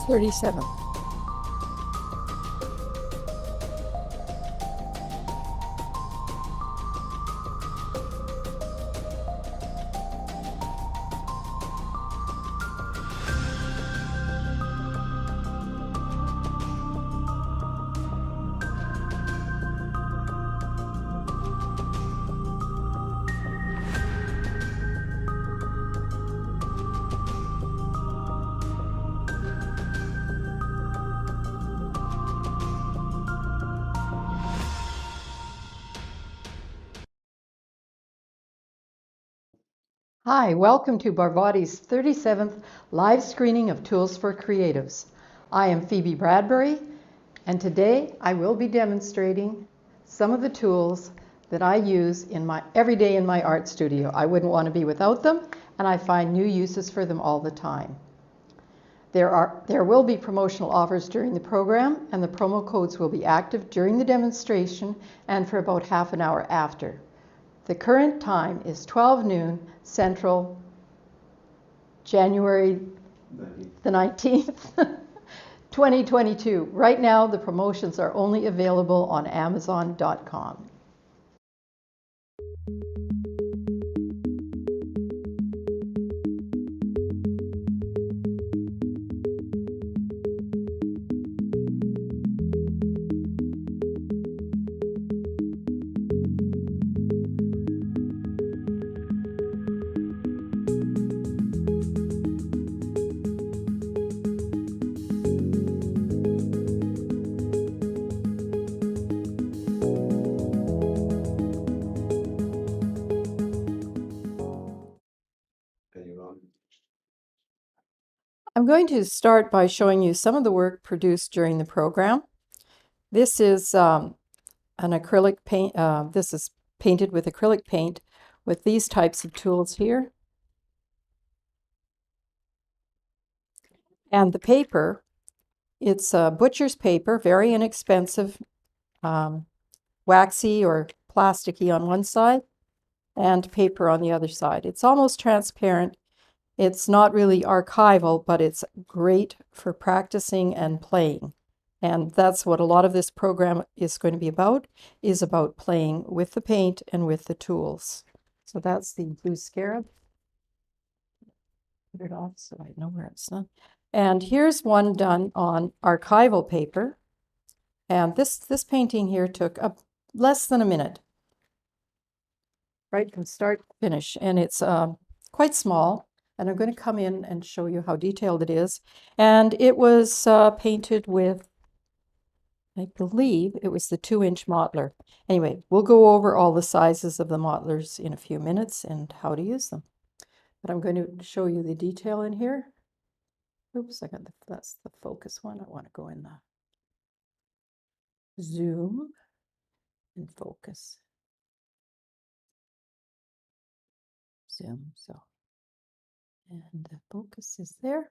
37. Hi, welcome to Barvotti's 37th live screening of Tools for Creatives. I am Phoebe Bradbury, and today I will be demonstrating some of the tools that I use every day in my art studio. I wouldn't want to be without them, and I find new uses for them all the time. There will be promotional offers during the program, and the promo codes will be active during the demonstration and for about half an hour after. The current time is 12 noon Central, January the 19th, 2022. Right now, the promotions are only available on amzn.to. I'm going to start by showing you some of the work produced during the program. This is an acrylic paint. This is painted with acrylic paint with these types of tools here. And the paper, it's butcher's paper, very inexpensive, waxy or plasticky on one side, and paper on the other side. It's almost transparent. It's not really archival, but it's great for practicing and playing. And that's what a lot of this program is going to be about, is about playing with the paint and with the tools. So that's the blue scarab. Put it off so I know where it's done. And here's one done on archival paper. And this painting here took less than a minute, right from start to finish. And it's quite small. And I'm going to come in and show you how detailed it is. And it was painted with, I believe it was the 2-inch modeler. Anyway, we'll go over all the sizes of the modelers in a few minutes and how to use them. But I'm going to show you the detail in here. Oops, that's the focus one. I want to go in the zoom and focus. Zoom, so. And the focus is there.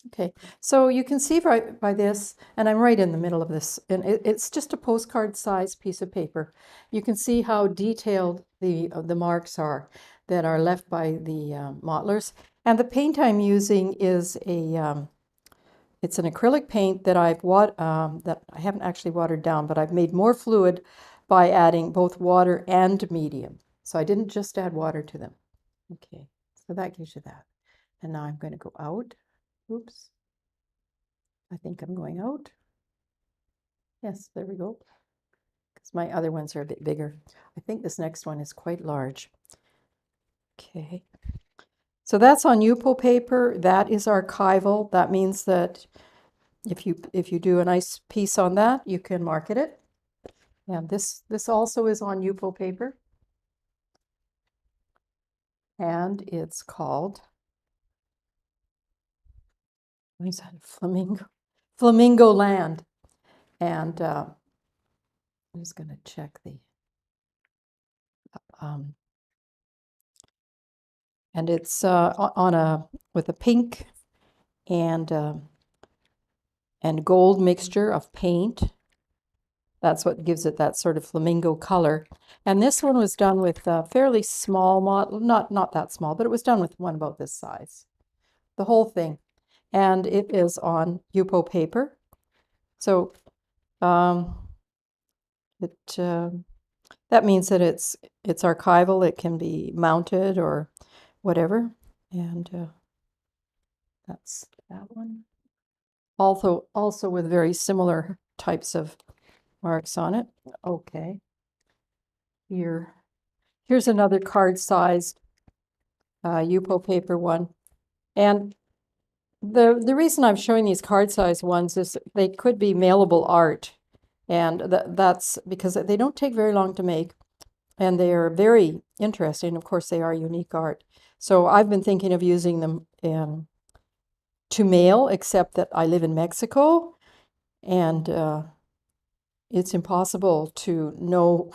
Okay, so you can see right by this, and I'm right in the middle of this, and it's just a postcard size piece of paper. You can see how detailed the marks are that are left by the modelers. And the paint I'm using is it's an acrylic paint that that I haven't actually watered down, but I've made more fluid by adding both water and medium. So I didn't just add water to them. Okay, so that gives you that. And now I'm going to go out. Oops. I think I'm going out. Yes, there we go. Because my other ones are a bit bigger. I think this next one is quite large. Okay. So that's on Yupo paper. That is archival. That means that if you do a nice piece on that, you can market it. And this also is on Yupo paper. And it's called, what is that? Flamingo Land. And I'm just going to check the and it's with a pink and gold mixture of paint. That's what gives it that sort of flamingo color. And this one was done with a fairly small model, not that small, but it was done with one about this size. The whole thing. and it is on Yupo paper. So that means that it's archival. It can be mounted or whatever, and that's that one. Also with very similar types of marks on it. Okay. Here's another card-sized Yupo paper one. And the reason I'm showing these card-sized ones is they could be mailable art. And that's because they don't take very long to make. And they are very interesting. Of course, they are unique art. So I've been thinking of using them to mail, except that I live in Mexico, and it's impossible to know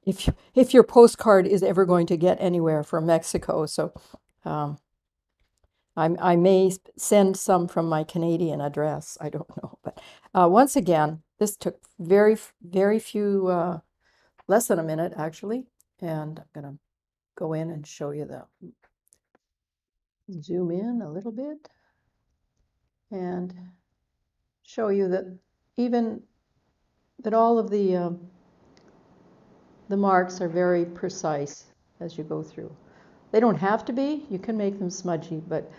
if your postcard is ever going to get anywhere from Mexico. So I may send some from my Canadian address. I don't know. But once again, this took very, very few, less than a minute actually. And I'm going to go in and show you zoom in a little bit and show you that all of the marks are very precise as you go through. They don't have to be. You can make them smudgy, but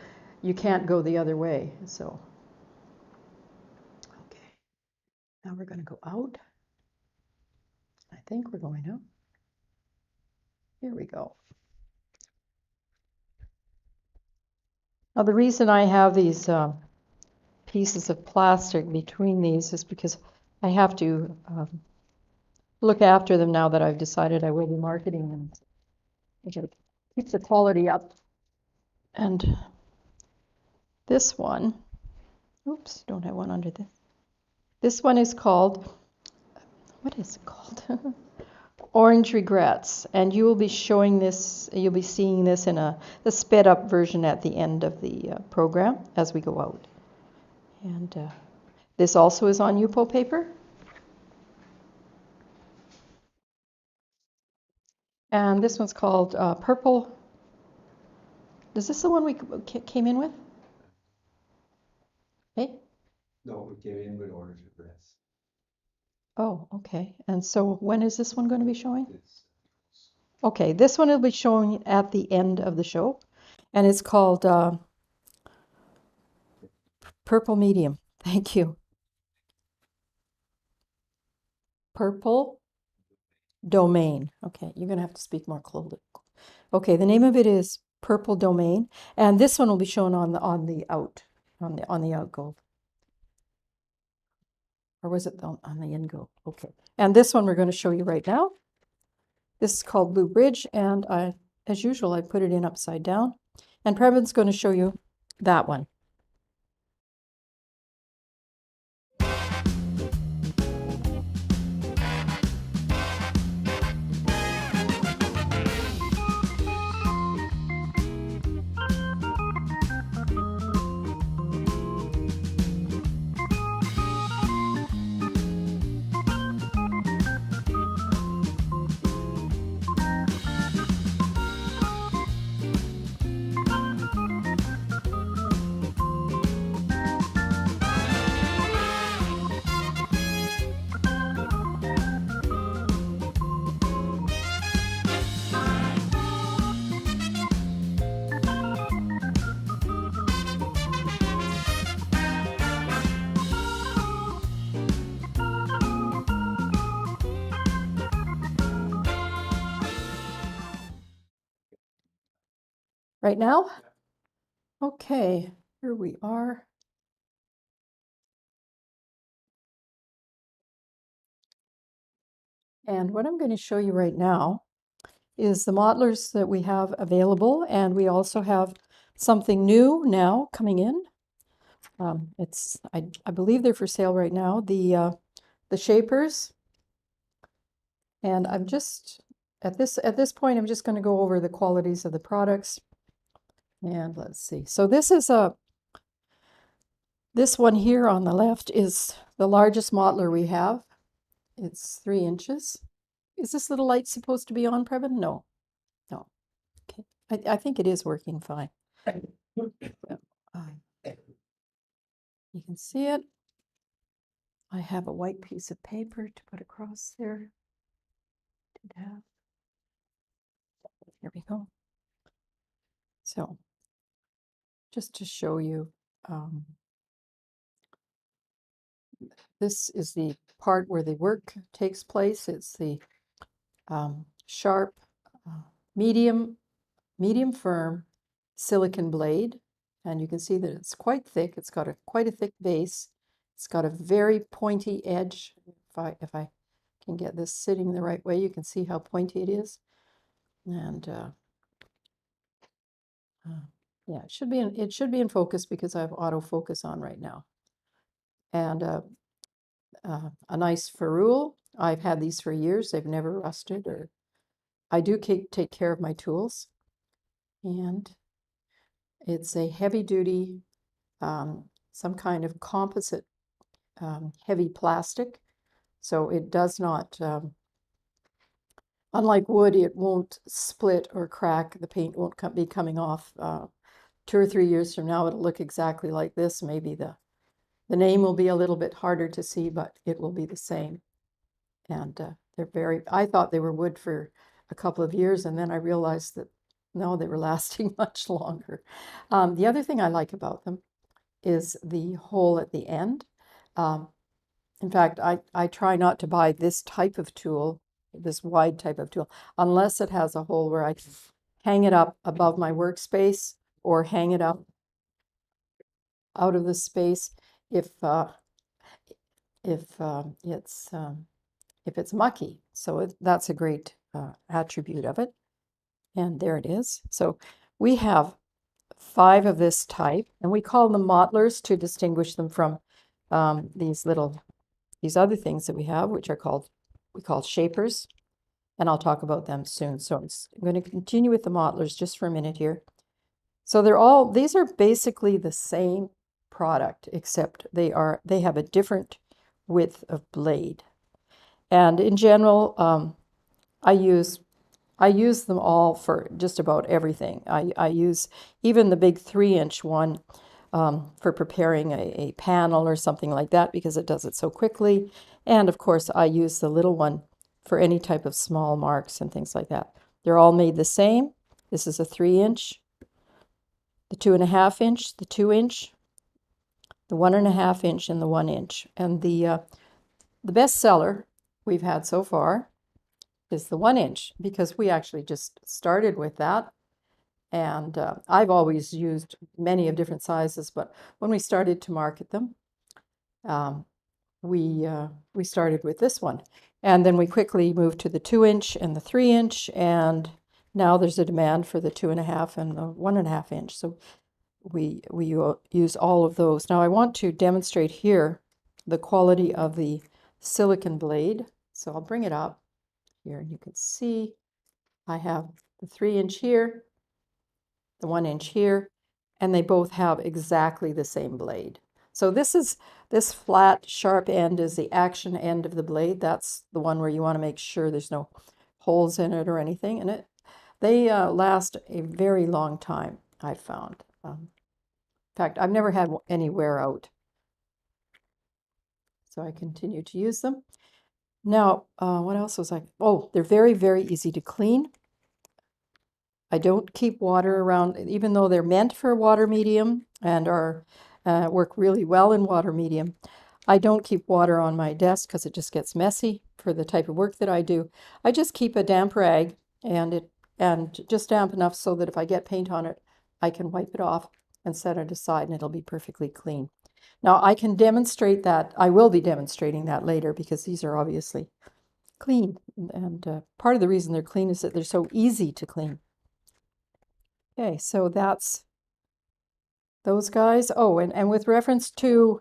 you can't go the other way. So, okay. Now we're going to go out. I think we're going out. Here we go. Now the reason I have these pieces of plastic between these is because I have to look after them now that I've decided I will be marketing them. I gotta keep the quality up. And this one, oops, don't have one under this. This one is called, what is it called? Orange Regrets. And you will be showing this, you'll be seeing this in the sped up version at the end of the program as we go out. And this also is on Yupo paper. And this one's called Purple. Is this the one we came in with? Hey? No, we came in with Orange Regrets. Oh, okay. And so when is this one going to be showing? Okay, this one will be showing at the end of the show. And it's called Purple Medium. Thank you. Purple Domain. Okay, you're going to have to speak more closely. Okay, the name of it is Purple Domain, and this one will be shown on the outgo. Or was it on the in-go? Okay. And this one we're going to show you right now. This is called Blue Bridge, and as usual, I put it in upside down. And Previn's going to show you that one. Right now? Okay, here we are. And what I'm going to show you right now is the modelers that we have available, and we also have something new now coming in. I believe they're for sale right now. The shapers, and I'm just at this point I'm just going to go over the qualities of the products. And let's see. So this one here on the left is the largest modeler we have. It's 3 inches. Is this little light supposed to be on, Previn? No. No. Okay. I think it is working fine. can see it. I have a white piece of paper to put across there. Did have. Here we go. So, just to show you, this is the part where the work takes place. It's the sharp, medium firm silicon blade, and you can see that it's quite thick. It's got quite a thick base. It's got a very pointy edge. If I can get this sitting the right way, you can see how pointy it is. And yeah, it should be in focus because I have autofocus on right now. And a nice ferrule. I've had these for years. They've never rusted, or I do take care of my tools. And it's a heavy duty, some kind of composite heavy plastic. So it does not, unlike wood, it won't split or crack. The paint won't be coming off. 2 or 3 years from now, it'll look exactly like this. Maybe the name will be a little bit harder to see, but it will be the same. And I thought they were wood for a couple of years, and then I realized that no, they were lasting much longer. The other thing I like about them is the hole at the end. In fact, I try not to buy this type of tool, this wide type of tool, unless it has a hole where I can hang it up above my workspace or hang it up out of the space if it's mucky. So that's a great attribute of it. And there it is. So we have 5 of this type, and we call them mottlers to distinguish them from these other things that we have, which we call shapers, and I'll talk about them soon. So I'm going to continue with the mottlers just for a minute here. So these are basically the same product, except they have a different width of blade. And in general, I use them all for just about everything. I use even the big 3-inch one for preparing a panel or something like that because it does it so quickly. And of course, I use the little one for any type of small marks and things like that. They're all made the same. This is a 3-inch, the 2.5-inch, the 2-inch, the 1.5-inch, and the 1-inch. And the best seller we've had so far is the 1-inch, because we actually just started with that. And I've always used many of different sizes, but when we started to market them, we started with this one. And then we quickly moved to the 2-inch and the 3-inch, and now there's a demand for the 2.5 and the 1.5-inch. So we use all of those. Now I want to demonstrate here the quality of the silicon blade. So I'll bring it up here, and you can see I have the 3-inch here, the 1-inch here, and they both have exactly the same blade. So this flat sharp end is the action end of the blade. That's the one where you want to make sure there's no holes in it or anything. And they last a very long time, I've found. In fact, I've never had any wear out. So I continue to use them. Now, what else was I? Oh, they're very, very easy to clean. I don't keep water around, even though they're meant for water medium and work really well in water medium. I don't keep water on my desk because it just gets messy for the type of work that I do. I just keep a damp rag and just damp enough so that if I get paint on it, I can wipe it off and set it aside and it'll be perfectly clean. Now I can demonstrate that. I will be demonstrating that later because these are obviously clean. And part of the reason they're clean is that they're so easy to clean. Okay, so that's those guys. Oh, and with reference to,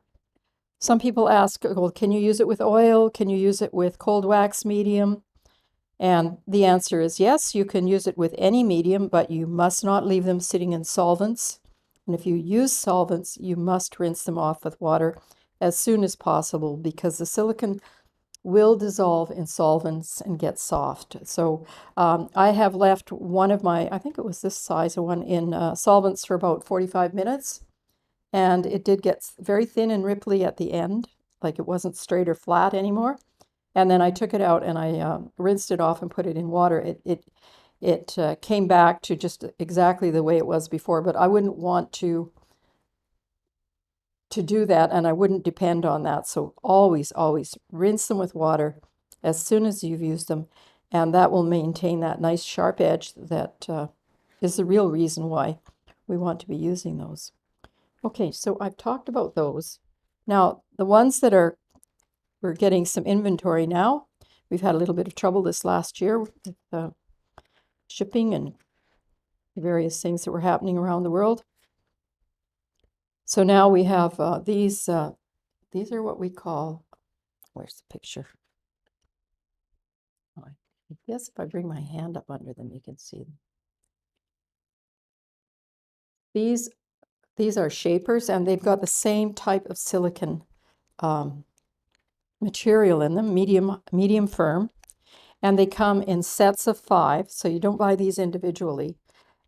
some people ask, well, can you use it with oil? Can you use it with cold wax medium? And the answer is yes, you can use it with any medium, but you must not leave them sitting in solvents. And if you use solvents, you must rinse them off with water as soon as possible because the silicon will dissolve in solvents and get soft. So I have left one of my, I think it was this size one, in solvents for about 45 minutes. and it did get very thin and ripply at the end, like it wasn't straight or flat anymore. And then I took it out and I rinsed it off and put it in water. It came back to just exactly the way it was before, but I wouldn't want to do that, and I wouldn't depend on that. So always rinse them with water as soon as you've used them, and that will maintain that nice sharp edge that is the real reason why we want to be using those. Okay, so I've talked about those. Now, the ones that we're getting some inventory now. We've had a little bit of trouble this last year with shipping and various things that were happening around the world. So now we have these are what we call, where's the picture? Oh, I guess if I bring my hand up under them, you can see them. These are shapers, and they've got the same type of silicone material in them, medium firm, and they come in sets of 5, so you don't buy these individually.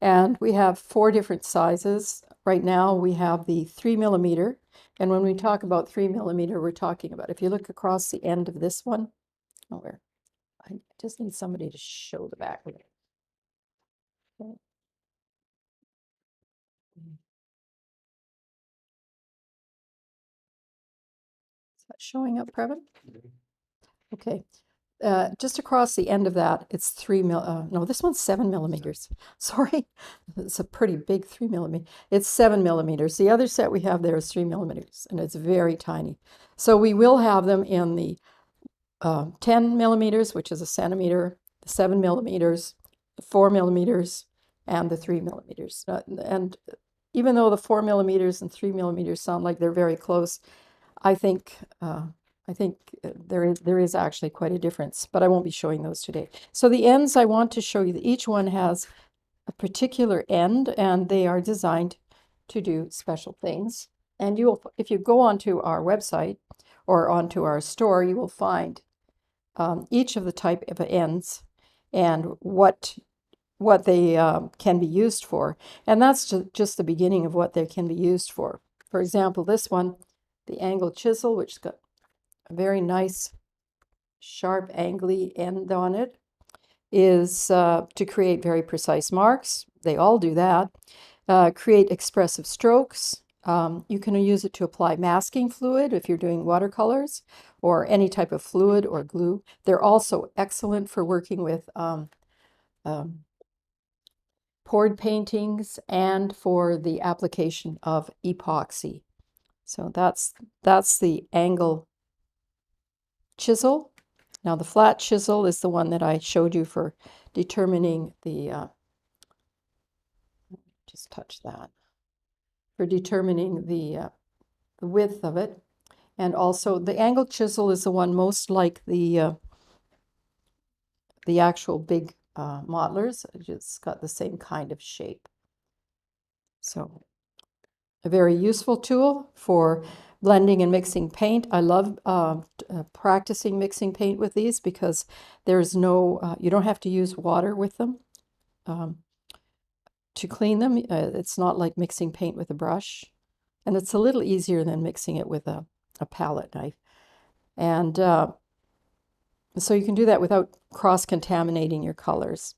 And we have 4 different sizes. Right now we have the 3mm, and when we talk about 3mm, we're talking about, if you look across the end of this one, where I just need somebody to show the back of it. Okay. Is that showing up, Previn? Okay. Just across the end of that, it's 3mm. No, this one's 7mm. Sorry, it's a pretty big 3mm. It's 7mm. The other set we have there is 3mm, and it's very tiny. So we will have them in the 10mm, which is a centimeter, the 7mm, the 4mm, and the 3mm. And even though the 4mm and 3mm sound like they're very close, I think there is actually quite a difference, but I won't be showing those today. So the ends, I want to show you that each one has a particular end, and they are designed to do special things. And you will, if you go onto our website or onto our store, you will find each of the type of ends and what they can be used for. And that's just the beginning of what they can be used for. For example, this one, the angle chisel, which has got a very nice sharp angly end on it, is to create very precise marks. They all do that. Create expressive strokes. You can use it to apply masking fluid if you're doing watercolors or any type of fluid or glue. They're also excellent for working with poured paintings and for the application of epoxy. So that's the angle chisel. Now the flat chisel is the one that I showed you for determining the, just touch that, for determining the width of it. And also the angle chisel is the one most like the actual big modelers. It's got the same kind of shape. So a very useful tool for blending and mixing paint. I love practicing mixing paint with these because there's no, you don't have to use water with them to clean them. It's not like mixing paint with a brush, and it's a little easier than mixing it with a palette knife. And so you can do that without cross-contaminating your colors.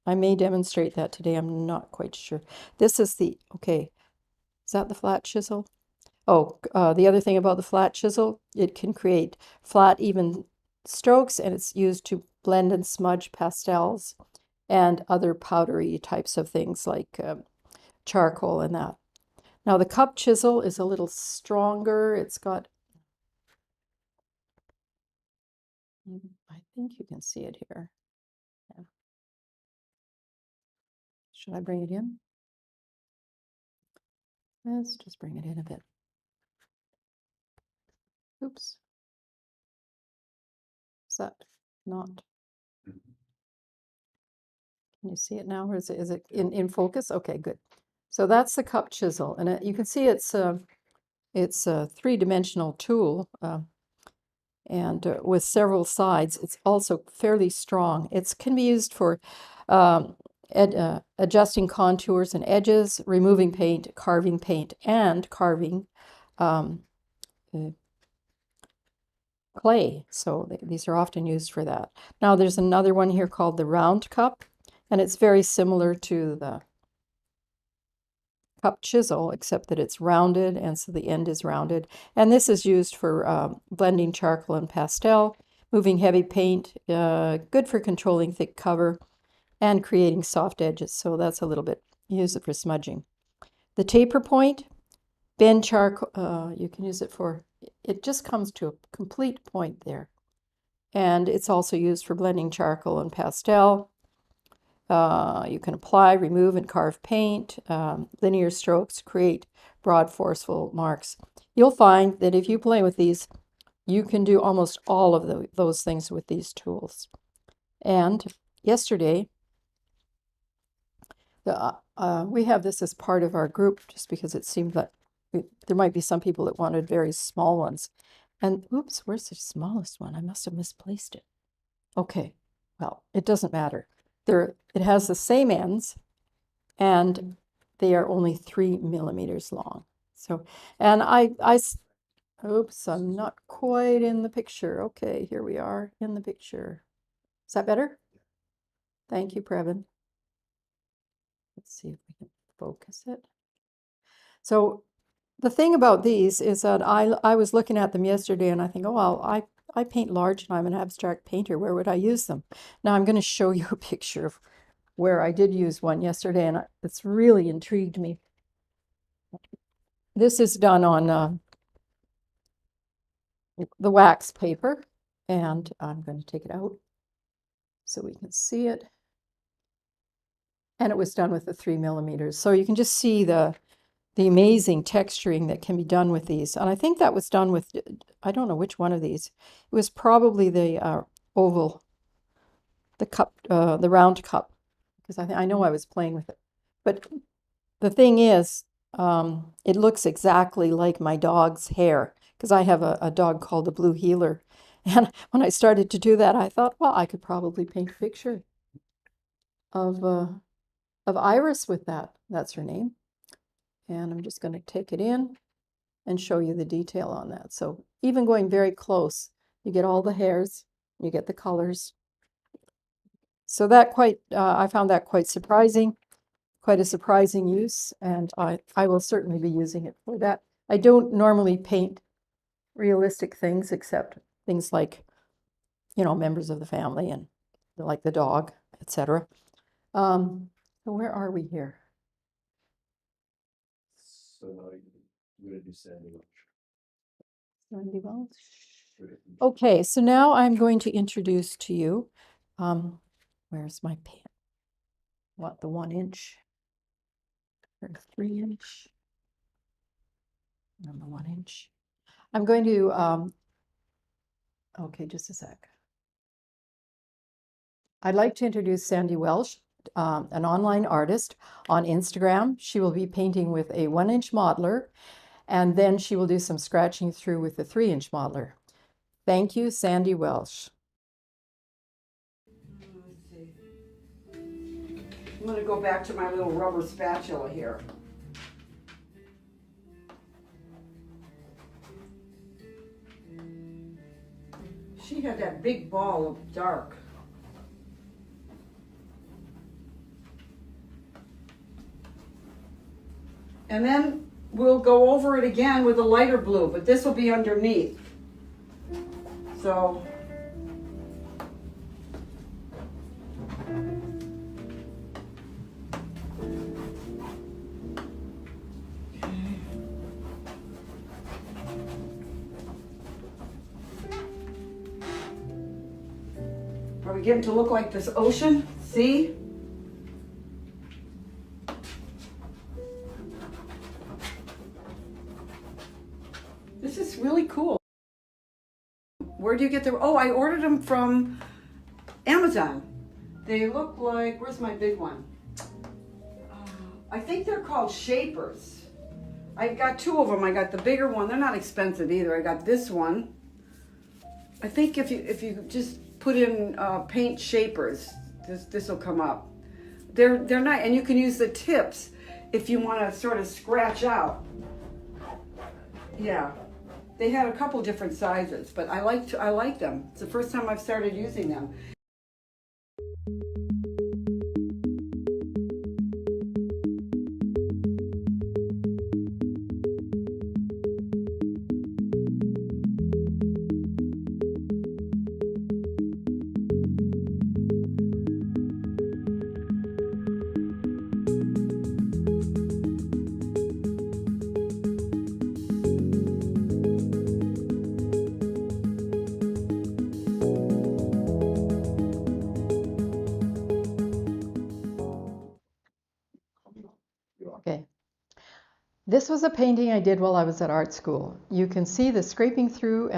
I may demonstrate that today. I'm not quite sure. This is the, okay, is that the flat chisel? Oh, the other thing about the flat chisel, it can create flat, even strokes, and it's used to blend and smudge pastels and other powdery types of things like charcoal and that. Now the cup chisel is a little stronger. It's got, I think you can see it here. Yeah. Should I bring it in? Let's just bring it in a bit. Oops. Is that not? Can you see it now, or is it in focus? Okay, good. So that's the cup chisel, and you can see it's a 3-dimensional tool, and with several sides. It's also fairly strong. It can be used for adjusting contours and edges, removing paint, and carving um, clay. So these are often used for that. Now there's another one here called the round cup, and it's very similar to the cup chisel, except that it's rounded, and so the end is rounded. And this is used for blending charcoal and pastel, moving heavy paint, good for controlling thick cover, and creating soft edges. So that's a little bit, use it for smudging. The taper point, bend charcoal, you can use it for, it just comes to a complete point there. And it's also used for blending charcoal and pastel. You can apply, remove, and carve paint. Linear strokes create broad, forceful marks. You'll find that if you play with these, you can do almost all of those things with these tools. And yesterday, we have this as part of our group just because it seemed that there might be some people that wanted very small ones. And oops, where's the smallest one? I must have misplaced it. Okay, well, it doesn't matter. It has the same ends, and they are only 3 millimeters long. So, and oops, I'm not quite in the picture. Okay, here we are in the picture. Is that better? Thank you, Previn. Let's see if we can focus it. So the thing about these is that I was looking at them yesterday and I think, oh, well, I paint large and I'm an abstract painter. Where would I use them? Now I'm going to show you a picture of where I did use one yesterday, and it's really intrigued me. This is done on the wax paper, and I'm going to take it out so we can see it. And it was done with the 3 millimeters. So you can just see the amazing texturing that can be done with these. And I think that was done with, I don't know which one of these. It was probably the oval, the cup, the round cup, because I know I was playing with it. But the thing is, it looks exactly like my dog's hair, because I have a dog called the Blue Heeler. And when I started to do that, I thought, well, I could probably paint a picture of Iris with that. That's her name. And I'm just going to take it in and show you the detail on that. So even going very close, you get all the hairs, you get the colors. So that I found that quite surprising, quite a surprising use, and I will certainly be using it for that. I don't normally paint realistic things except things like, you know, members of the family and like the dog, etc. So where are we here? So now you're gonna do Sandy Welch. Sandy Welch. Okay, so now I'm going to introduce to you, where's my pen? What, the 1 inch or 3 inch? And the 1 inch. I'm going to, okay, just a sec. I'd like to introduce Sandy Welch, an online artist on Instagram. She will be painting with a 1 inch modeler, and then she will do some scratching through with the 3 inch modeler. Thank you, Sandy Welch. Let's see. I'm going to go back to my little rubber spatula here. She had that big ball of dark. And then we'll go over it again with a lighter blue, but this will be underneath. So are we getting to look like this ocean? See? This is really cool. Where do you get them? Oh, I ordered them from Amazon. They look like, where's my big one? I think they're called shapers. I got 2 of them. I got the bigger one. They're not expensive either. I got this one. I think if you just put in paint shapers, this will come up. They're nice, and you can use the tips if you want to sort of scratch out. Yeah, they had a couple different sizes, but I like them. It's the first time I've started using them. Okay. This was a painting I did while I was at art school. You can see the scraping through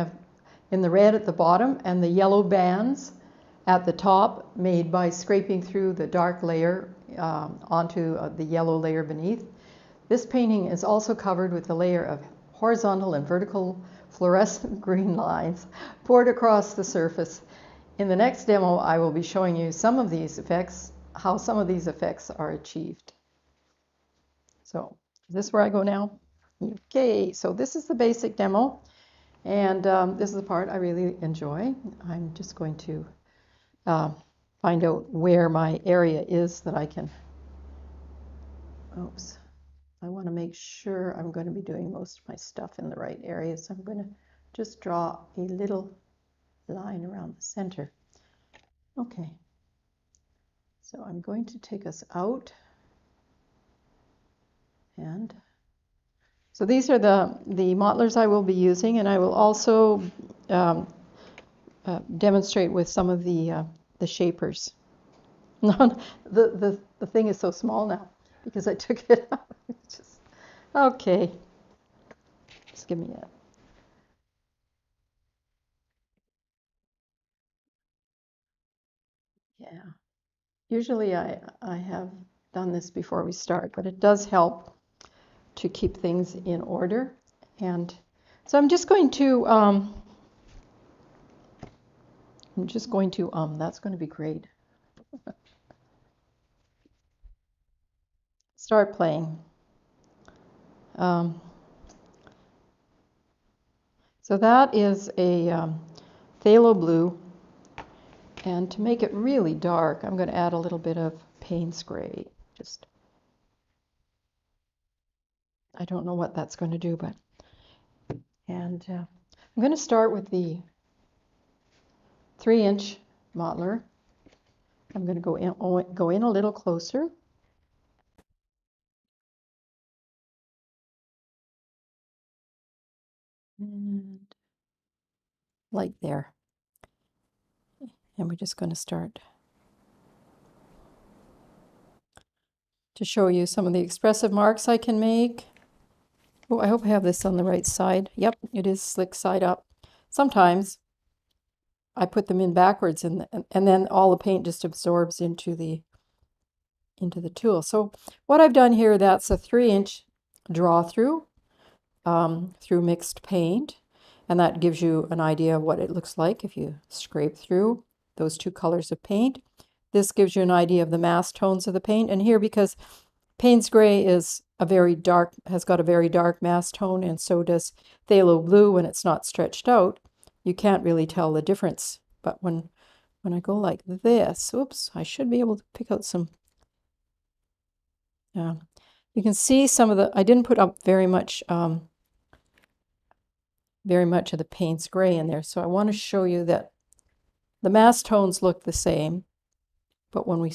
in the red at the bottom and the yellow bands at the top made by scraping through the dark layer onto the yellow layer beneath. This painting is also covered with a layer of horizontal and vertical fluorescent green lines poured across the surface. In the next demo, I will be showing you some of these effects, how some of these effects are achieved. So, is this where I go now? Okay, so this is the basic demo, and this is the part I really enjoy. I'm just going to find out where my area is that I can, oops, I want to make sure I'm going to be doing most of my stuff in the right area, so I'm going to just draw a little line around the center. Okay, so I'm going to take us out, and so these are the modelers I will be using, and I will also demonstrate with some of the shapers. the thing is so small now because I took it out. It's just, okay, just give me a. Yeah. Usually I have done this before we start, but it does help to keep things in order. And so I'm just going to that's going to be great. Start playing. So that is a phthalo blue, and to make it really dark, I'm going to add a little bit of Payne's gray. Just, I don't know what that's going to do, but, and I'm going to start with the 3-inch modeler. I'm going to go in a little closer. And like there. And we're just going to start to show you some of the expressive marks I can make. Oh, I hope I have this on the right side. Yep, it is slick side up. Sometimes I put them in backwards and then all the paint just absorbs into the tool. So what I've done here, that's a 3-inch draw through mixed paint, and that gives you an idea of what it looks like if you scrape through those two colors of paint. This gives you an idea of the mass tones of the paint, and here, because Payne's gray is has got a very dark mass tone, and so does phthalo blue when it's not stretched out, you can't really tell the difference. But when I go like this, oops, I should be able to pick out some. You can see some of the, I didn't put up very much of the Payne's gray in there, so I want to show you that the mass tones look the same, but when we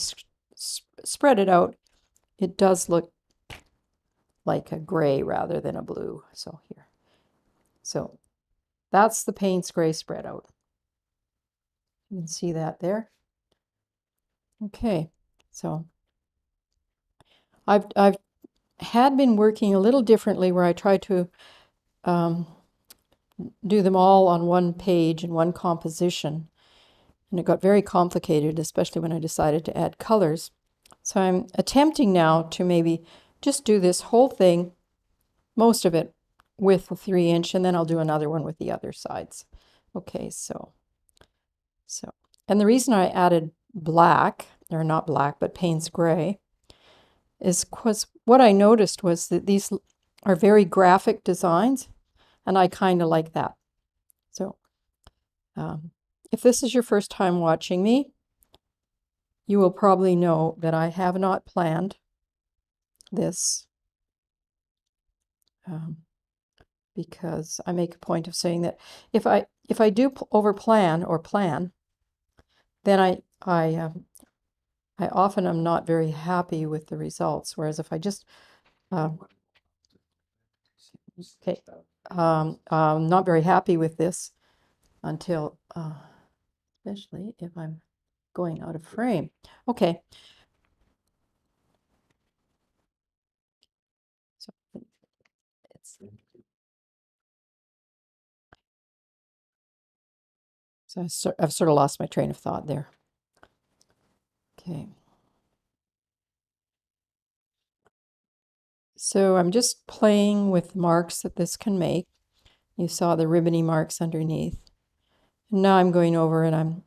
spread it out, it does look like a gray rather than a blue. So here, so that's the Payne's gray spread out. You can see that there. Okay, so I've had been working a little differently, where I try to do them all on one page in one composition, and it got very complicated, especially when I decided to add colors. So I'm attempting now to maybe just do this whole thing, most of it, with the 3-inch, and then I'll do another one with the other sides. Okay, so and the reason I added black or not black, but Payne's gray, is what I noticed was that these are very graphic designs, and I kind of like that. So if this is your first time watching me, you will probably know that I have not planned this because I make a point of saying that if I do over plan or plan, then I often am not very happy with the results. Whereas if I just okay, not very happy with this until especially if I'm going out of frame. Okay. So I've sort of lost my train of thought there. Okay. So I'm just playing with marks that this can make. You saw the ribbony marks underneath. And now I'm going over and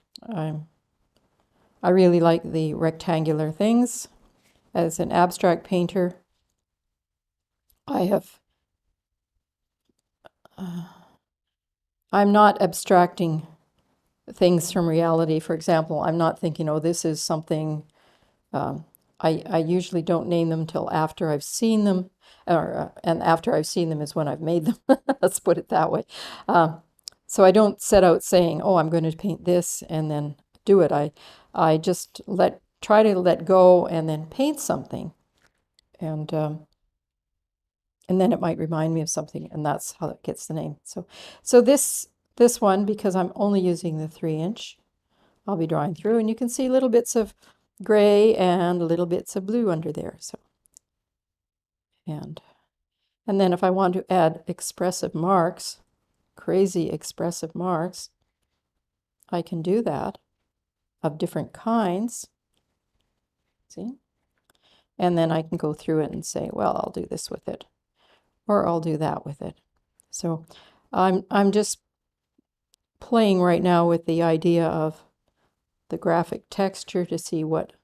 I really like the rectangular things. As an abstract painter, I'm not abstracting things from reality. For example, I'm not thinking, oh, this is something. I usually don't name them till after I've seen them, and after I've seen them is when I've made them. Let's put it that way. So I don't set out saying, oh, I'm going to paint this and then do it. I just try to let go and then paint something, and then it might remind me of something, and that's how it gets the name. So this one, because I'm only using the 3-inch, I'll be drawing through, and you can see little bits of gray and little bits of blue under there. So, and then if I want to add expressive marks, crazy expressive marks, I can do that of different kinds. See? And then I can go through it and say, well, I'll do this with it, or I'll do that with it. So I'm just playing right now with the idea of the graphic texture to see what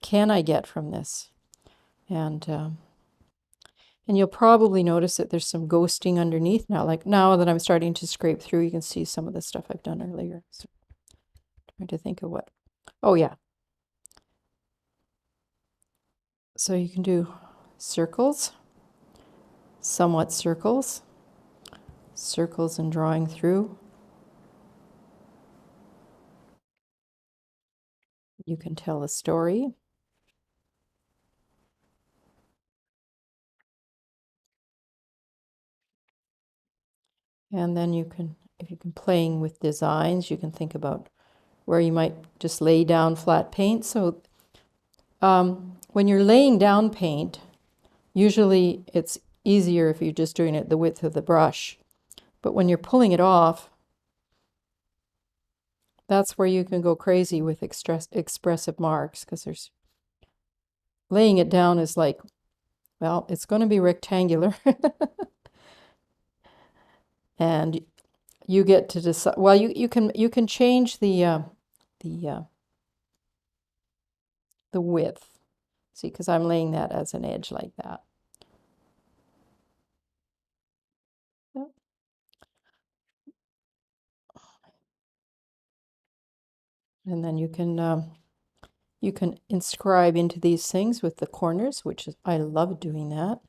can I get from this. And you'll probably notice that there's some ghosting underneath now. Like now that I'm starting to scrape through, you can see some of the stuff I've done earlier. So trying to think of what. Oh yeah. So you can do circles, somewhat circles, circles and drawing through. You can tell a story. And then you can, if you can playing with designs, you can think about where you might just lay down flat paint. So when you're laying down paint, usually it's easier if you're just doing it the width of the brush. But when you're pulling it off, that's where you can go crazy with expressive marks, because there's laying it down is like, well, it's going to be rectangular. And you get to decide, well, you can change the width. See, because I'm laying that as an edge like that. Yep. And then you can inscribe into these things with the corners, which is, I love doing that.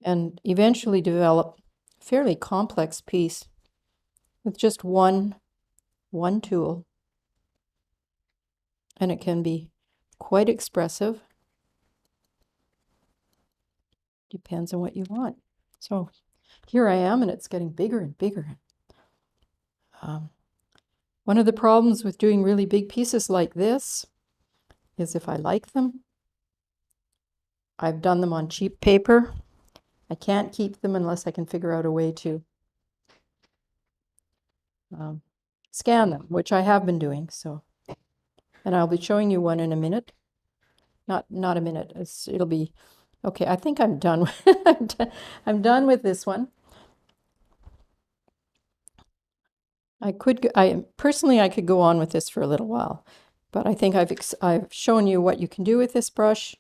And eventually develop a fairly complex piece with just one tool. And it can be quite expressive. Depends on what you want. So here I am, and it's getting bigger and bigger. One of the problems with doing really big pieces like this is if I like them, I've done them on cheap paper. I can't keep them unless I can figure out a way to scan them, which I have been doing. So, and I'll be showing you one in a minute. Not a minute. It'll be okay. I think I'm done. I'm done with this one. Personally, I could go on with this for a little while, but I think I've shown you what you can do with this brush.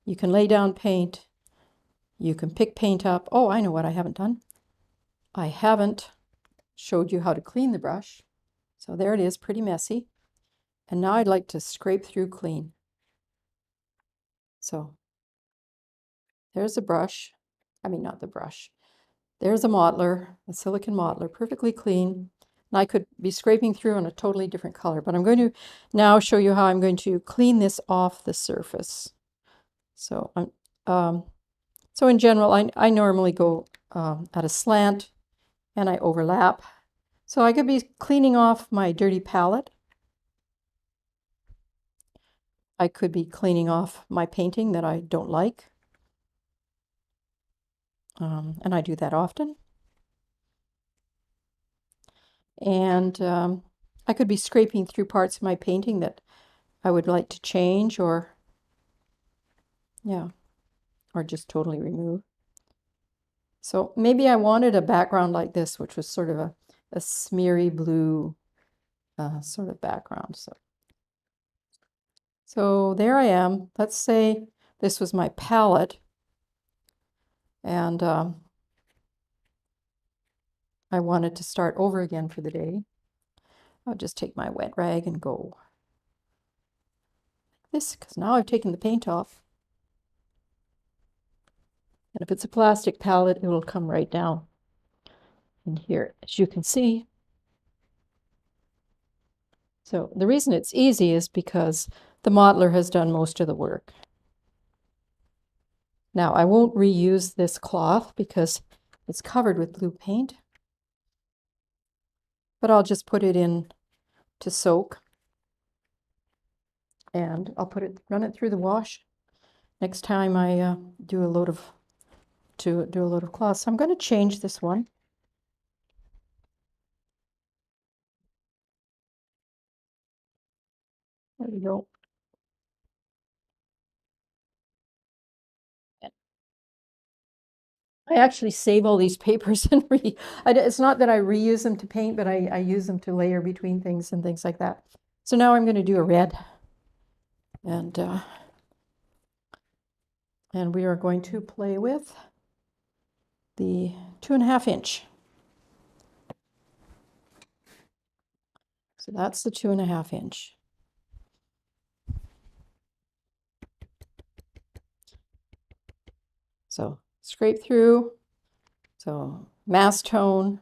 You can lay down paint. You can pick paint up. Oh, I know what I haven't done. I haven't showed you how to clean the brush. So there it is, pretty messy. And now I'd like to scrape through clean. So there's a brush. I mean, not the brush. There's a modeler, a silicone modeler, perfectly clean. And I could be scraping through on a totally different color, but I'm going to now show you how I'm going to clean this off the surface. So so in general, I normally go at a slant and I overlap. So I could be cleaning off my dirty palette. I could be cleaning off my painting that I don't like. And I do that often. And I could be scraping through parts of my painting that I would like to change or just totally remove. So maybe I wanted a background like this, which was sort of a smeary blue sort of background. So there I am. Let's say this was my palette, and I wanted to start over again for the day. I'll just take my wet rag and go like this, because now I've taken the paint off. And if it's a plastic palette, it will come right down in here, as you can see. So the reason it's easy is because the modeler has done most of the work. Now I won't reuse this cloth because it's covered with blue paint, but I'll just put it in to soak, and I'll run it through the wash next time I do a load of cloth. So I'm going to change this one. There we go. I actually save all these papers and it's not that I reuse them to paint, but I use them to layer between things and things like that. So now I'm going to do a red, and we are going to play with the 2.5 inch. So that's the 2.5 inch. So scrape through, so mass tone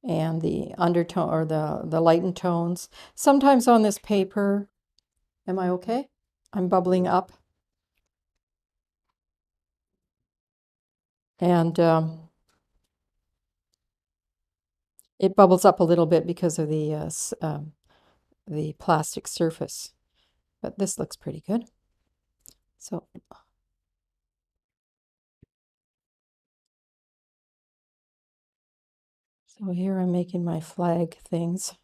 and the undertone, or the lightened tones. Sometimes on this paper, am I okay? I'm bubbling up. And it bubbles up a little bit because of the plastic surface. But this looks pretty good. So here I'm making my flag things.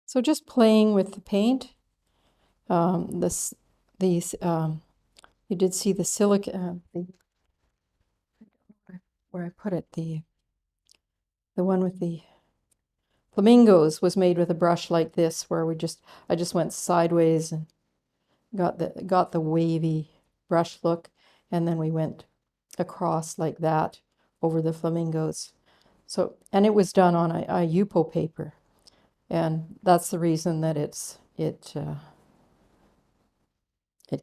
So just playing with the paint. You did see the silicone, where I put it, the one with the flamingos was made with a brush like this, where I just went sideways and got the wavy brush look, and then we went across like that over the flamingos. So, and it was done on a Yupo paper, and that's the reason that it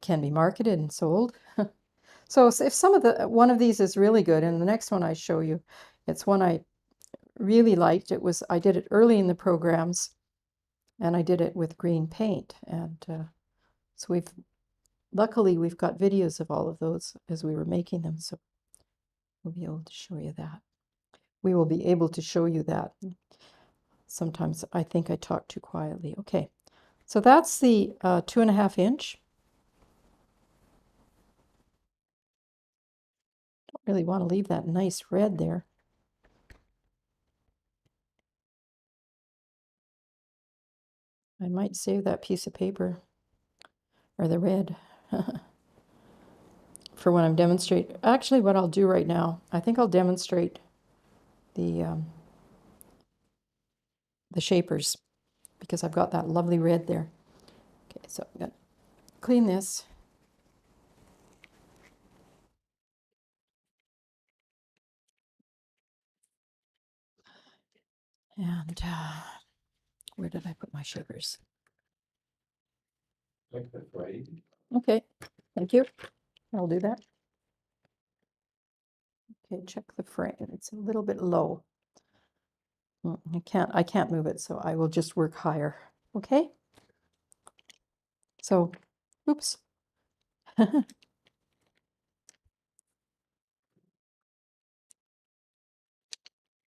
can be marketed and sold. So if one of these is really good, and the next one I show you, it's one I really liked. I did it early in the programs, and I did it with green paint, and so luckily we've got videos of all of those as we were making them, so we'll be able to show you that. We will be able to show you that. Sometimes I think I talk too quietly. Okay, so that's the 2.5 inch. Don't really want to leave that nice red there. I might save that piece of paper, or the red. for when I'm demonstrating. Actually, what I'll do right now, I think I'll demonstrate the shapers, because I've got that lovely red there. Okay, so I'm going to clean this. And where did I put my shapers? Like the Friday. Okay, thank you. I'll do that. Okay, check the frame. It's a little bit low. I can't move it, so I will just work higher. Okay? So, oops.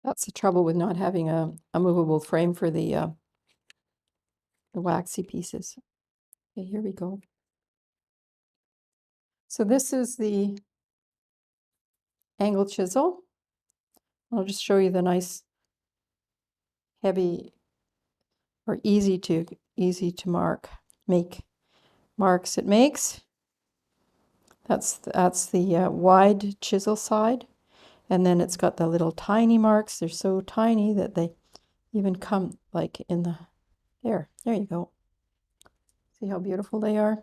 That's the trouble with not having a movable frame for the waxy pieces. Okay, here we go. So this is the angle chisel. I'll just show you the nice, heavy, or easy to make marks it makes. That's the wide chisel side, and then it's got the little tiny marks. They're so tiny that they even come like in the there you go. See how beautiful they are?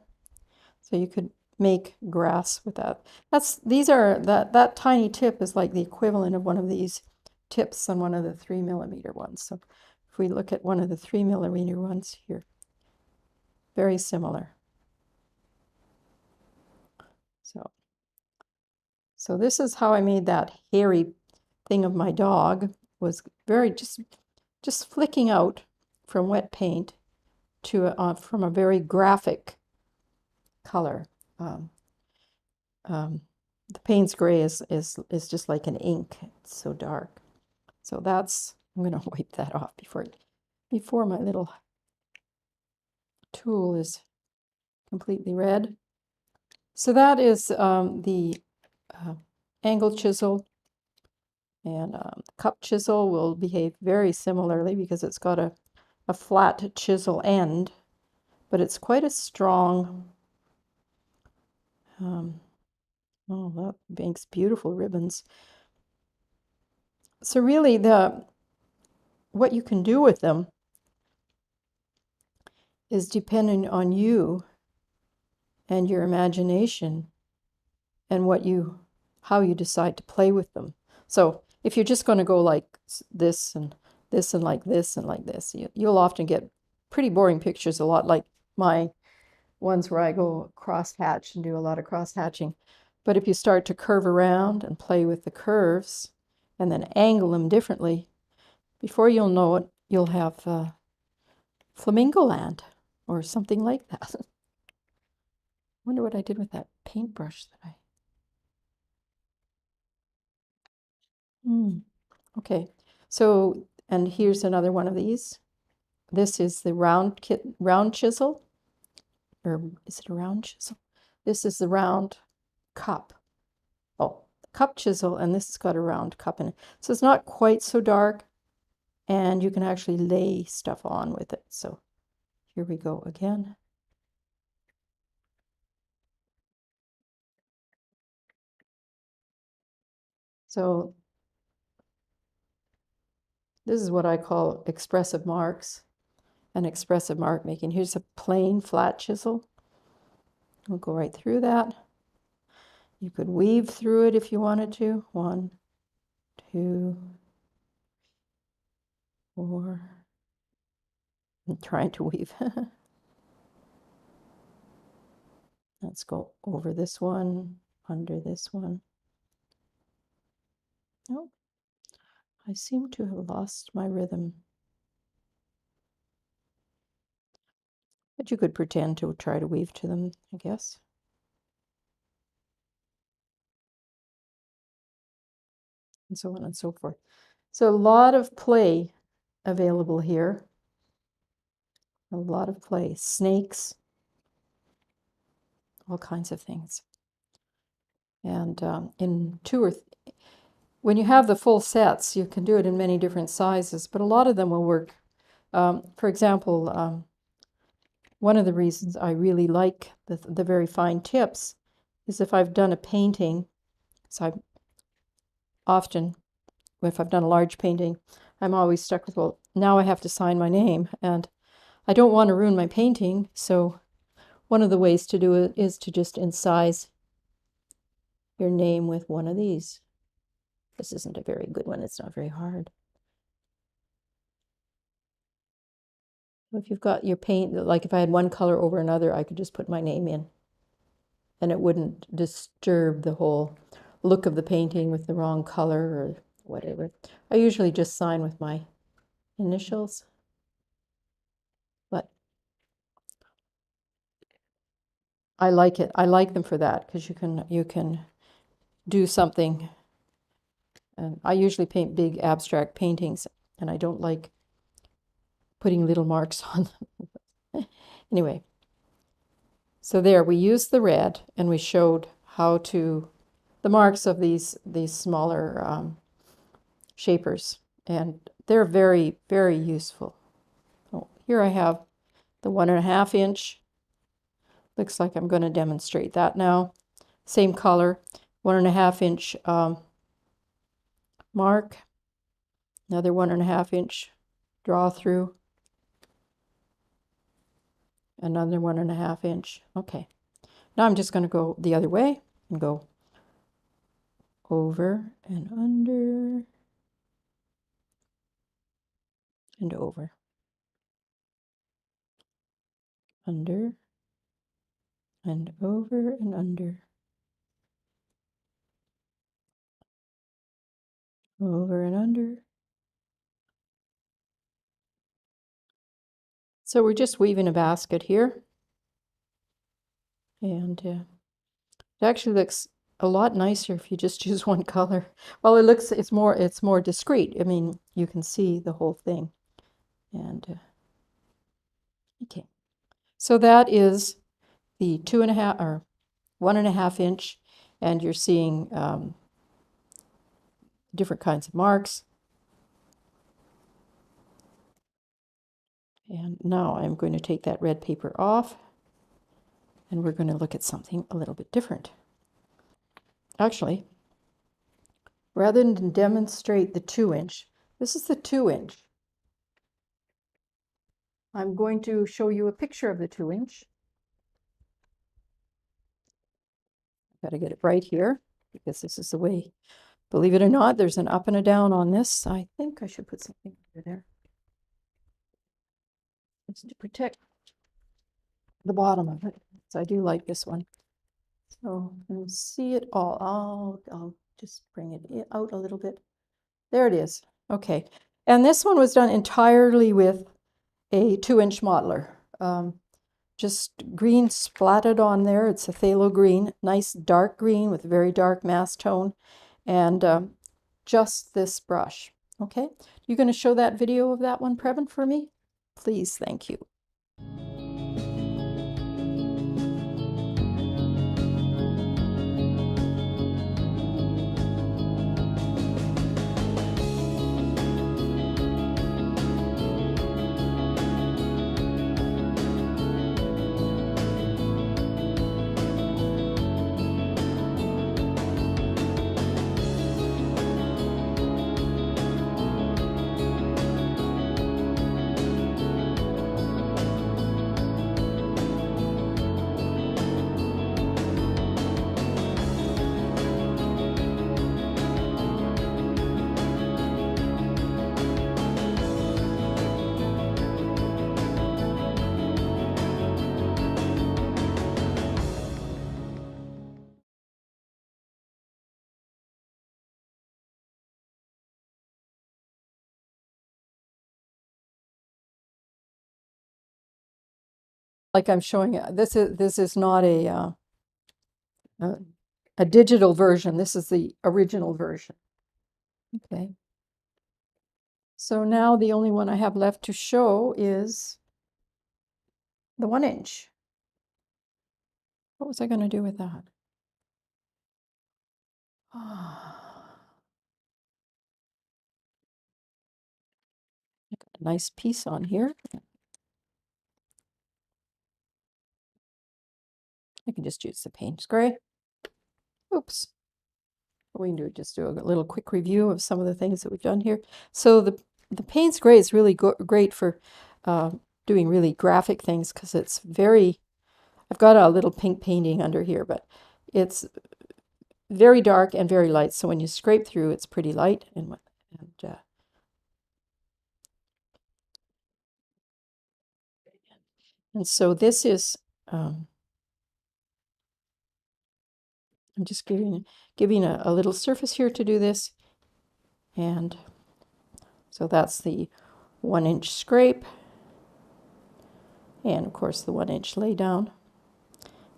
So you could make grass with that. That tiny tip is like the equivalent of one of these tips on one of the 3mm ones. So if we look at one of the 3mm ones here, very similar. So this is how I made that hairy thing of my dog. Was very just flicking out from wet paint to from a very graphic color. The Payne's gray is just like an ink. It's so dark. So that's, I'm going to wipe that off before my little tool is completely red. So that is the angle chisel, and the cup chisel will behave very similarly because it's got a flat chisel end, but it's quite a strong, oh, that makes beautiful ribbons. So really what you can do with them is dependent on you and your imagination and how you decide to play with them. So if you're just going to go like this and this and like this and like this, you'll often get pretty boring pictures, a lot like my ones where I go cross hatch and do a lot of cross hatching. But if you start to curve around and play with the curves and then angle them differently, before you'll know it, you'll have Flamingo Land or something like that. Wonder what I did with that paintbrush that Okay, so, and here's another one of these. This is the round chisel, or is it a round chisel? This is the round cup. Oh, cup chisel, and this has got a round cup in it. So it's not quite so dark, and you can actually lay stuff on with it. So here we go again. So this is what I call expressive marks and expressive mark making. Here's a plain flat chisel. We'll go right through that. You could weave through it if you wanted to. 1, 2, 4. I'm trying to weave. Let's go over this one, under this one. Oh, I seem to have lost my rhythm. But you could pretend to try to weave to them, I guess. And so on and so forth. So a lot of play available here. A lot of play. Snakes, all kinds of things. And in when you have the full sets, you can do it in many different sizes, but a lot of them will work. For example, one of the reasons I really like the very fine tips is if I've done a painting, so I'm often, if I've done a large painting, I'm always stuck with, well, now I have to sign my name, and I don't want to ruin my painting, so one of the ways to do it is to just incise your name with one of these. This isn't a very good one, it's not very hard. If you've got your paint, like if I had one color over another, I could just put my name in, and it wouldn't disturb the whole look of the painting with the wrong color or whatever. I usually just sign with my initials, but I like it. I like them for that because you can do something. And I usually paint big abstract paintings, and I don't like putting little marks on them. Anyway, so there we used the red, and we showed how to the marks of these smaller shapers, and they're very, very useful. Oh, here I have the 1.5 inch. Looks like I'm going to demonstrate that now. Same color, 1.5 inch mark, another 1.5 inch draw through, another 1.5 inch. Okay, now I'm just going to go the other way and go over and under and over, under and over and under, over and under. So we're just weaving a basket here, and it actually looks a lot nicer if you just use one color. Well, it's more discreet. I mean, you can see the whole thing. And okay, so that is the 2.5 or 1.5 inch, and you're seeing different kinds of marks. And now I'm going to take that red paper off, and we're going to look at something a little bit different. Actually, rather than demonstrate the 2 inch, this is the 2 inch. I'm going to show you a picture of the 2 inch. Got to get it right here because this is the way, believe it or not, there's an up and a down on this. I think I should put something over there just to protect the bottom of it. So I do like this one. So you can see it all. I'll just bring it out a little bit. There it is. Okay. And this one was done entirely with a 2 inch modeler. Just green splatted on there. It's a phthalo green, nice dark green with very dark mass tone, and just this brush. Okay, you going to show that video of that one, Previn, for me? Please, thank you. Like I'm showing you, this is not a digital version. This is the original version. Okay. So now the only one I have left to show is the 1 inch. What was I going to do with that? I got a nice piece on here. I can just use the paint spray. Oops. We can just do a little quick review of some of the things that we've done here. So the Payne's Gray is really great for doing really graphic things because it's very, I've got a little pink painting under here, but it's very dark and very light. So when you scrape through, it's pretty light. And so this is, I'm just giving a little surface here to do this. And so that's the 1-inch scrape. And of course the 1-inch lay down.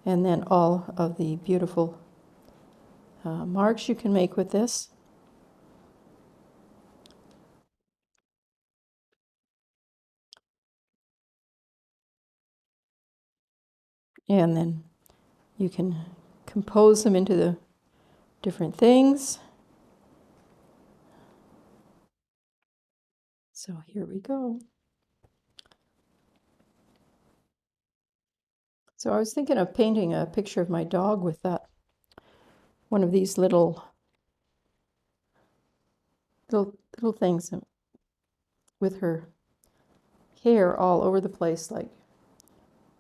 And then all of the beautiful marks you can make with this. And then you can compose them into the different things. So here we go. So I was thinking of painting a picture of my dog with that, one of these little things with her hair all over the place like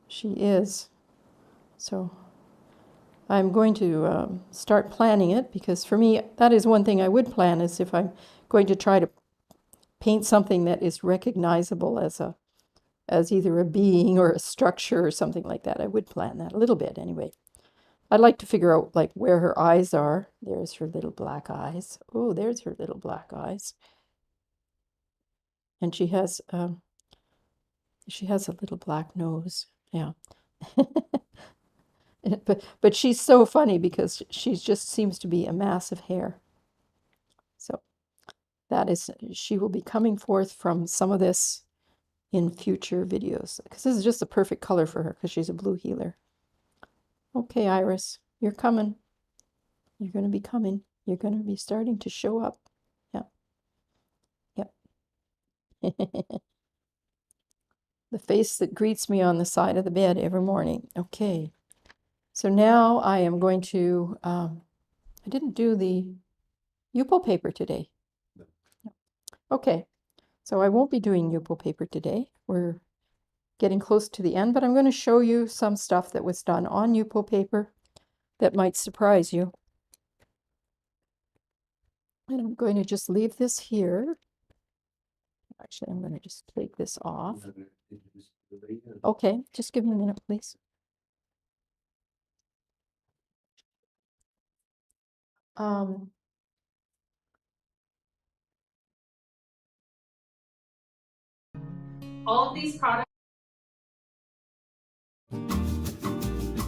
she is. So I'm going to start planning it, because for me that is one thing I would plan, is if I'm going to try to paint something that is recognizable as either a being or a structure or something like that. I would plan that a little bit anyway. I'd like to figure out like where her eyes are. There's her little black eyes. Oh, there's her little black eyes. And she has a little black nose. Yeah. But she's so funny because she just seems to be a mass of hair. So she will be coming forth from some of this in future videos, because this is just the perfect color for her because she's a blue heeler. Okay, Iris, you're coming. You're going to be coming. You're going to be starting to show up. Yeah. Yep. The face that greets me on the side of the bed every morning. Okay. So now I am going to, I didn't do the Yupo paper today. No. Okay. So I won't be doing Yupo paper today. We're getting close to the end, but I'm going to show you some stuff that was done on Yupo paper that might surprise you. And I'm going to just leave this here. Actually, I'm going to just take this off. Okay, just give me a minute, please. All of these products.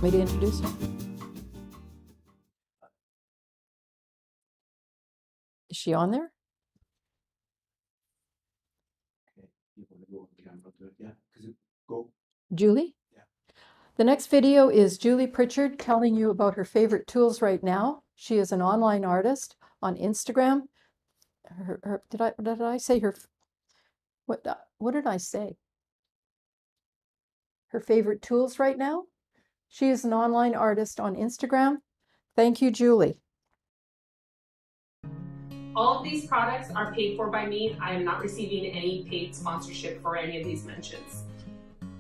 Me to introduce her? Is she on there? Okay, you want to go on camera to it? Yeah, because it go. Julie? Yeah. The next video is Julie Pritchard telling you about her favorite tools right now. She is an online artist on Instagram. Did I say her? What did I say? Her favorite tools right now? She is an online artist on Instagram. Thank you, Julie. All of these products are paid for by me. I am not receiving any paid sponsorship for any of these mentions.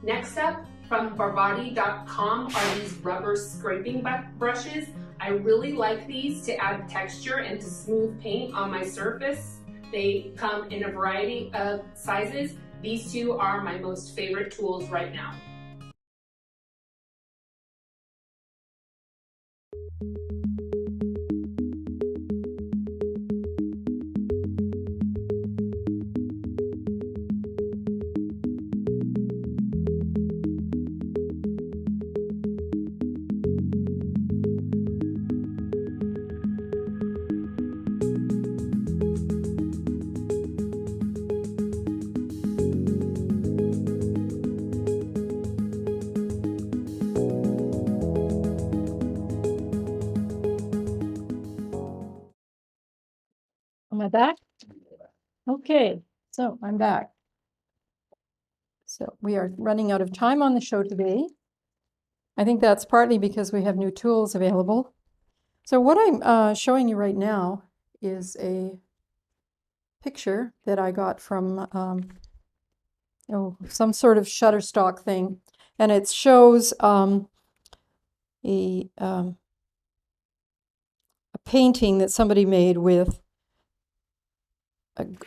Next up, from Barvotti.com are these rubber scraping brushes. I really like these to add texture and to smooth paint on my surface. They come in a variety of sizes. These two are my most favorite tools right now. Am I back? Okay, so I'm back. So we are running out of time on the show today. I think that's partly because we have new tools available. So what I'm showing you right now is a picture that I got from some sort of Shutterstock thing, and it shows a painting that somebody made with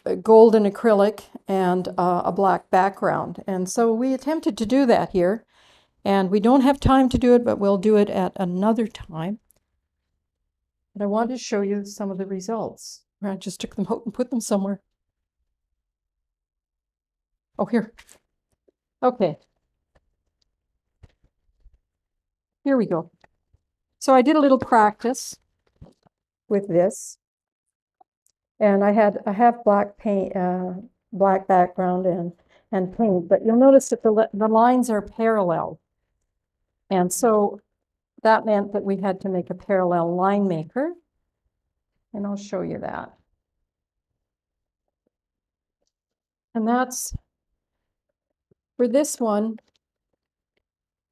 a golden acrylic and a black background. And so we attempted to do that here, and we don't have time to do it, but we'll do it at another time. But I wanted to show you some of the results. I just took them out and put them somewhere. Oh, here. Okay. Here we go. So I did a little practice with this, and I have black paint, black background and paint, but you'll notice that the lines are parallel, and so that meant that we had to make a parallel line maker, and I'll show you that. And that's for this one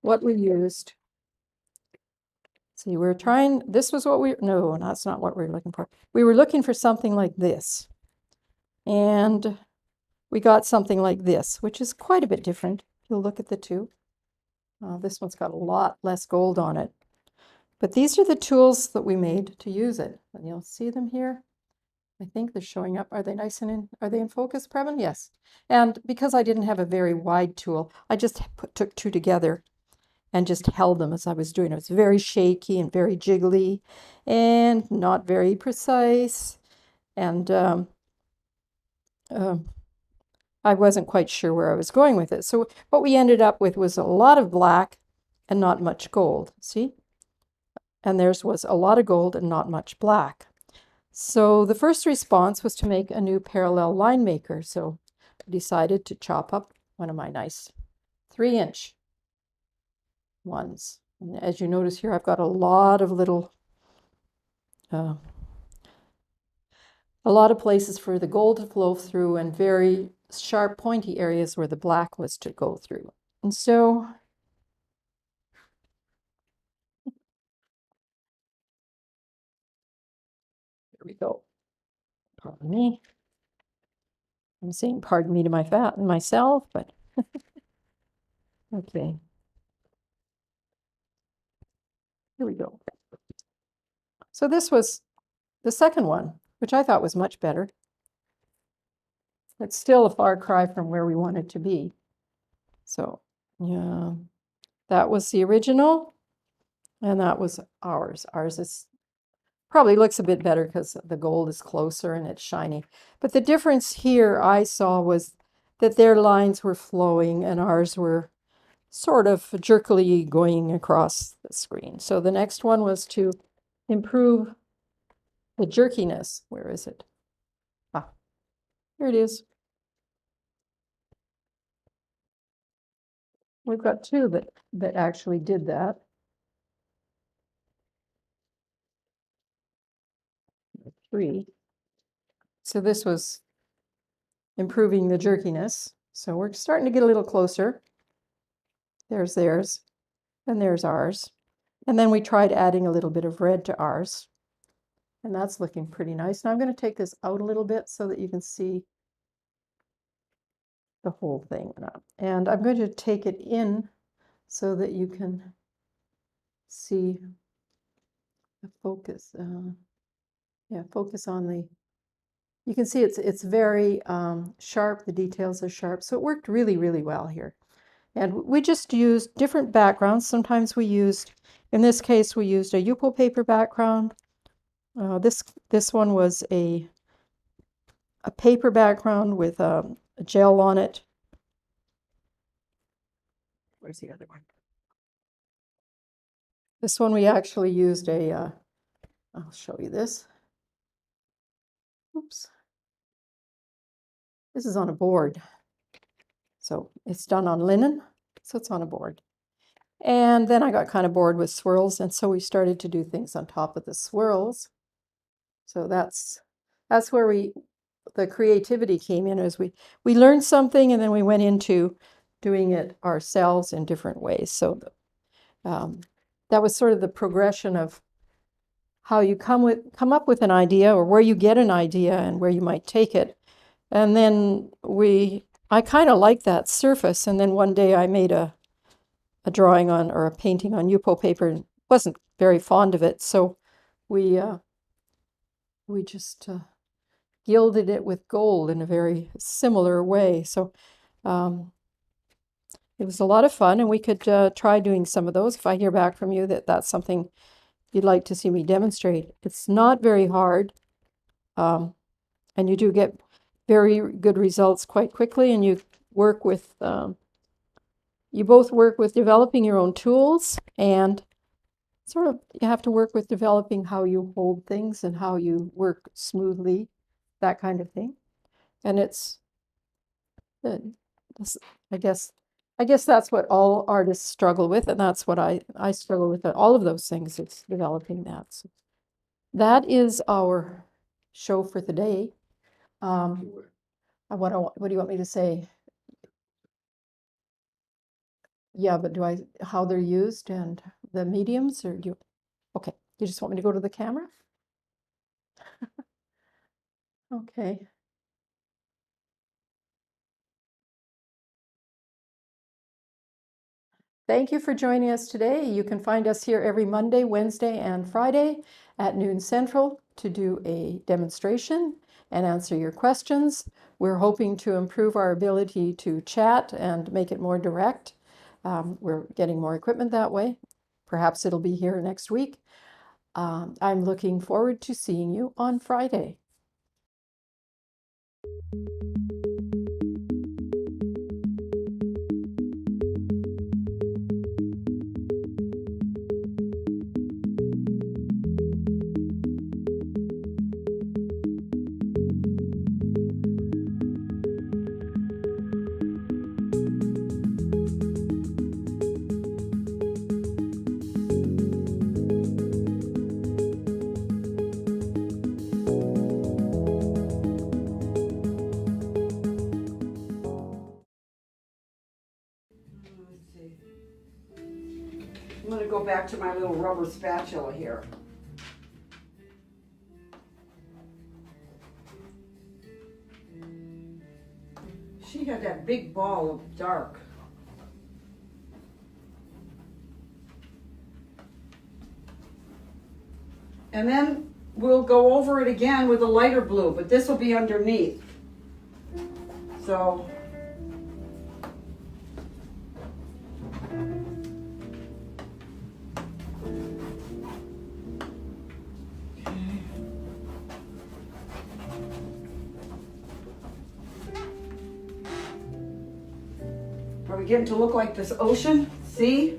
what we used. See, we're trying, this was what no, that's not what we were looking for. We were looking for something like this. And we got something like this, which is quite a bit different. If you'll look at the two. This one's got a lot less gold on it. But these are the tools that we made to use it. And you'll see them here. I think they're showing up. Are they nice and are they in focus, Previn? Yes. And because I didn't have a very wide tool, I just took two together and just held them as I was doing it. It was very shaky and very jiggly and not very precise. And I wasn't quite sure where I was going with it. So what we ended up with was a lot of black and not much gold. See? And theirs was a lot of gold and not much black. So the first response was to make a new parallel line maker. So I decided to chop up one of my nice 3-inch ones. And as you notice here, I've got a lot of little, a lot of places for the gold to flow through and very sharp pointy areas where the black was to go through. And so here we go. Pardon me. I'm saying pardon me to myself, but okay. Here we go. So this was the second one, which I thought was much better. It's still a far cry from where we want it to be. So yeah, that was the original, and that was ours. Ours is probably looks a bit better because the gold is closer and it's shiny. But the difference here I saw was that their lines were flowing and ours were sort of jerkily going across the screen. So the next one was to improve the jerkiness. Where is it? Ah, here it is. We've got two that actually did that. Three. So this was improving the jerkiness. So we're starting to get a little closer. There's theirs, and there's ours. And then we tried adding a little bit of red to ours. And that's looking pretty nice. Now I'm going to take this out a little bit so that you can see the whole thing. And I'm going to take it in so that you can see the focus. Yeah, focus on the, you can see it's very sharp. The details are sharp. So it worked really, really well here. And we just used different backgrounds. Sometimes we used, in this case, we used a Yupo paper background. This one was a paper background with a gel on it. Where's the other one? This one we actually used a, I'll show you this. Oops. This is on a board. So it's done on linen, so it's on a board. And then I got kind of bored with swirls, and so we started to do things on top of the swirls. So that's where the creativity came in, as we learned something and then we went into doing it ourselves in different ways. So that was sort of the progression of how you come up with an idea, or where you get an idea and where you might take it. And then I kind of like that surface. And then one day I made a drawing on, or a painting on Yupo paper, and wasn't very fond of it. So we just gilded it with gold in a very similar way. So it was a lot of fun, and we could try doing some of those if I hear back from you that that's something you'd like to see me demonstrate. It's not very hard, and you do get very good results quite quickly, and you work with you both work with developing your own tools, and sort of you have to work with developing how you hold things and how you work smoothly, that kind of thing. And it's I guess that's what all artists struggle with, and that's what I struggle with. All of those things, it's developing that. So that is our show for the day. What do you want me to say? Yeah, but how they're used and the mediums, or okay, you just want me to go to the camera? Okay. Thank you for joining us today. You can find us here every Monday, Wednesday, and Friday at noon Central to do a demonstration and answer your questions. We're hoping to improve our ability to chat and make it more direct. We're getting more equipment that way. Perhaps it'll be here next week. I'm looking forward to seeing you on Friday. I'm going to go back to my little rubber spatula here. She had that big ball of dark. And then we'll go over it again with a lighter blue, but this will be underneath. So are we getting to look like this ocean? See?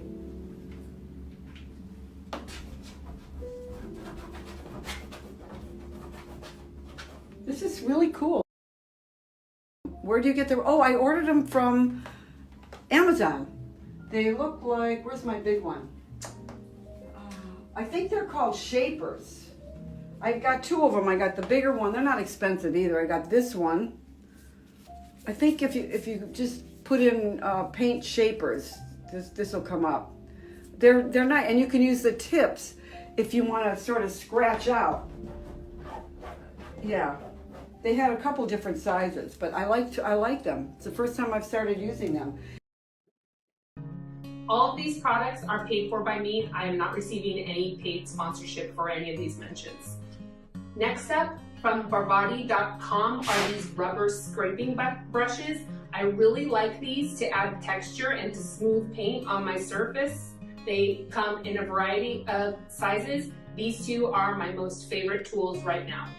This is really cool. Where do you get them? Oh, I ordered them from Amazon. They look like, where's my big one? I think they're called shapers. I've got two of them. I got the bigger one. They're not expensive either. I got this one. I think if you just put in paint shapers, this will come up. They're nice, and you can use the tips if you want to sort of scratch out. Yeah, they had a couple different sizes, but I like them. It's the first time I've started using them. All of these products are paid for by me. I am not receiving any paid sponsorship for any of these mentions. Next up, from Barvotti.com are these rubber scraping brushes. I really like these to add texture and to smooth paint on my surface. They come in a variety of sizes. These two are my most favorite tools right now.